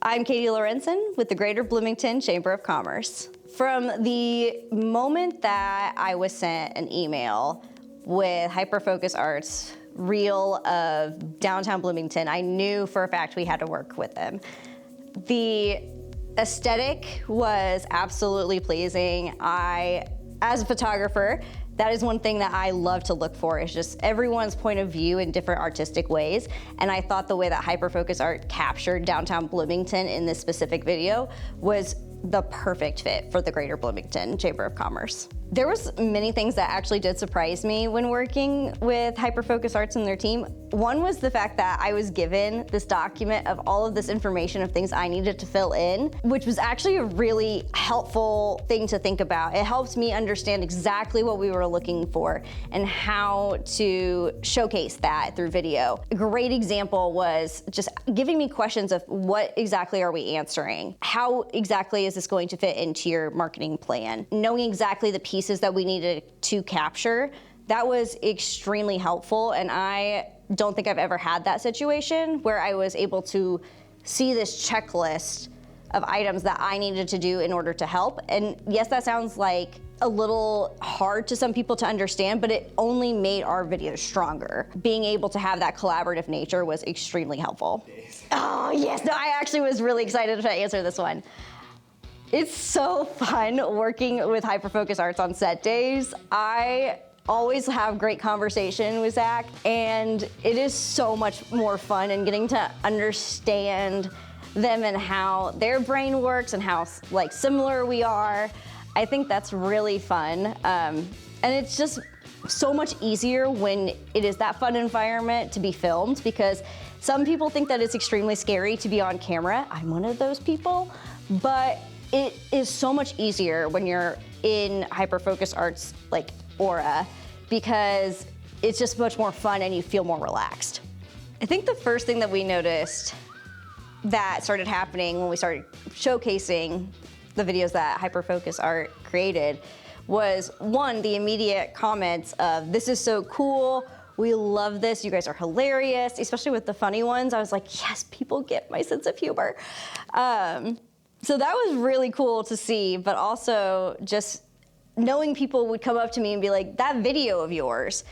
I'm Katie Lorenzen with the Greater Bloomington Chamber of Commerce. From the moment that I was sent an email with Hyperfocus Art's reel of downtown Bloomington, I knew for a fact we had to work with them. The aesthetic was absolutely pleasing. As a photographer, that is one thing that I love to look for, is just everyone's point of view in different artistic ways. And I thought the way that Hyperfocus Art captured downtown Bloomington in this specific video was the perfect fit for the Greater Bloomington Chamber of Commerce. There was many things that actually did surprise me when working with Hyperfocus Arts and their team. One was the fact that I was given this document of all of this information of things I needed to fill in, which was actually a really helpful thing to think about. It helped me understand exactly what we were looking for and how to showcase that through video. A great example was just giving me questions of what exactly are we answering? How exactly is this going to fit into your marketing plan? Knowing exactly the pieces that we needed to capture, that was extremely helpful, and I don't think I've ever had that situation where I was able to see this checklist of items that I needed to do in order to help. And yes, that sounds like a little hard to some people to understand, but it only made our videos stronger. Being able to have that collaborative nature was extremely helpful. Oh yes, no, I actually was really excited to answer this one. It's so fun working with Hyperfocus Arts on set days. I always have great conversation with Zach, and it is so much more fun and getting to understand them and how their brain works and how similar we are. I think that's really fun. And it's just so much easier when it is that fun environment to be filmed, because some people think that it's extremely scary to be on camera. I'm one of those people, but it is so much easier when you're in Hyperfocus Arts aura, because it's just much more fun and you feel more relaxed. I think the first thing that we noticed that started happening when we started showcasing the videos that Hyperfocus Art created was, one, the immediate comments of, "This is so cool, we love this, you guys are hilarious," especially with the funny ones. I was like, yes, people get my sense of humor. So that was really cool to see, but also just knowing people would come up to me and be like, "That video of yours,"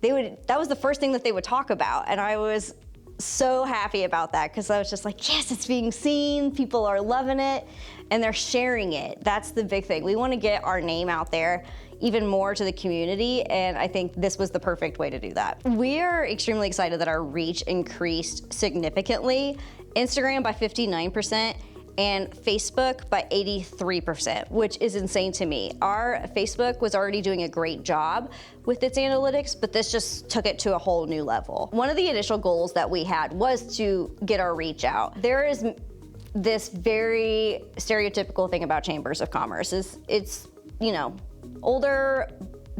that was the first thing that they would talk about. And I was so happy about that, because I was just like, yes, it's being seen, people are loving it, and they're sharing it. That's the big thing. We want to get our name out there even more to the community, and I think this was the perfect way to do that. We are extremely excited that our reach increased significantly. Instagram by 59%, and Facebook by 83%, which is insane to me. Our Facebook was already doing a great job with its analytics, but this just took it to a whole new level. One of the initial goals that we had was to get our reach out. There is this very stereotypical thing about chambers of commerce. It's older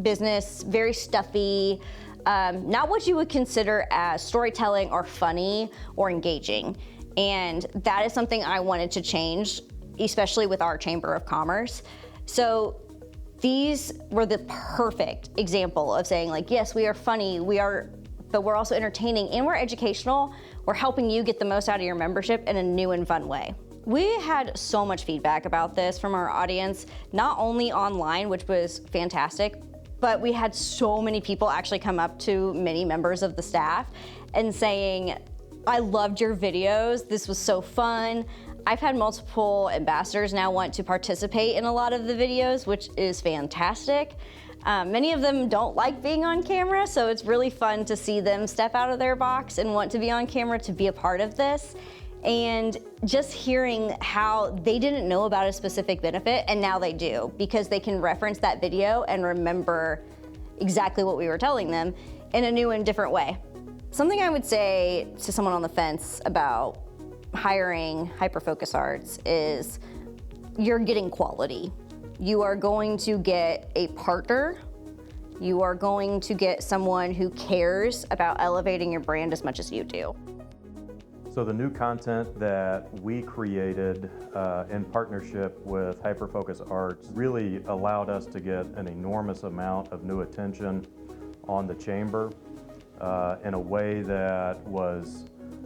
business, very stuffy, not what you would consider as storytelling or funny or engaging. And that is something I wanted to change, especially with our Chamber of Commerce. So these were the perfect example of saying, yes, we are funny, but we're also entertaining and we're educational. We're helping you get the most out of your membership in a new and fun way. We had so much feedback about this from our audience, not only online, which was fantastic, but we had so many people actually come up to many members of the staff and saying, "I loved your videos, this was so fun." I've had multiple ambassadors now want to participate in a lot of the videos, which is fantastic. Many of them don't like being on camera, so it's really fun to see them step out of their box and want to be on camera to be a part of this. And just hearing how they didn't know about a specific benefit, and now they do, because they can reference that video and remember exactly what we were telling them in a new and different way. Something I would say to someone on the fence about hiring Hyperfocus Arts is you're getting quality. You are going to get a partner. You are going to get someone who cares about elevating your brand as much as you do. So the new content that we created in partnership with Hyperfocus Arts really allowed us to get an enormous amount of new attention on the chamber in a way that was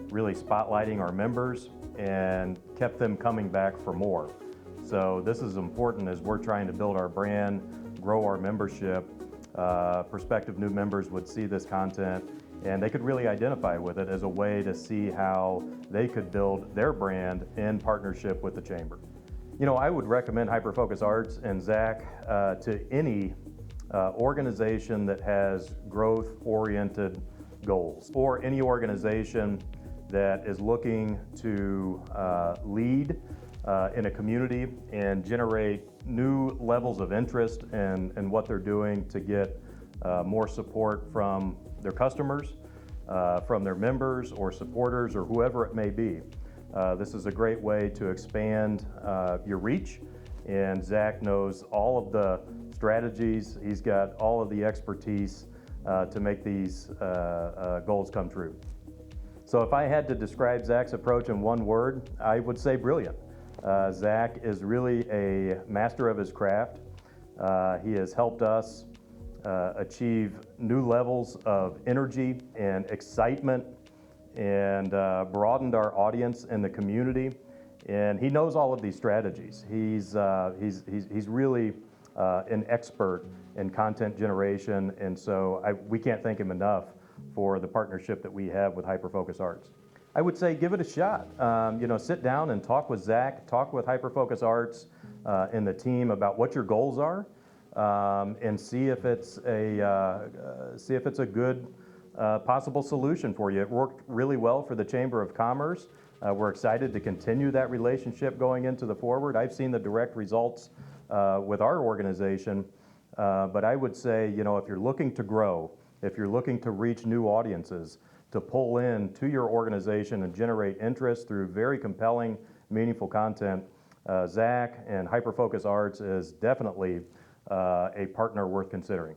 really spotlighting our members and kept them coming back for more. So this is important as we're trying to build our brand, grow our membership. Prospective new members would see this content and they could really identify with it as a way to see how they could build their brand in partnership with the Chamber. You know, I would recommend Hyperfocus Arts and Zach to any organization that has growth-oriented goals, or any organization that is looking to lead in a community and generate new levels of interest in what they're doing to get more support from their customers, from their members or supporters or whoever it may be. This is a great way to expand your reach, and Zach knows all of the strategies. He's got all of the expertise to make these goals come true. So if I had to describe Zach's approach in one word, I would say brilliant. Zach is really a master of his craft. He has helped us achieve new levels of energy and excitement, and broadened our audience in the community. And he knows all of these strategies. He's really an expert in content generation, and so we can't thank him enough for the partnership that we have with Hyperfocus Arts. I would say give it a shot. You know, sit down and talk with Zach, talk with Hyperfocus Arts and the team about what your goals are, and see if it's a good possible solution for you. It worked really well for the Chamber of Commerce. We're excited to continue that relationship going into the forward. I've seen the direct results with our organization, but I would say, you know, if you're looking to grow, if you're looking to reach new audiences, to pull in to your organization and generate interest through very compelling, meaningful content, Zach and Hyperfocus Arts is definitely a partner worth considering.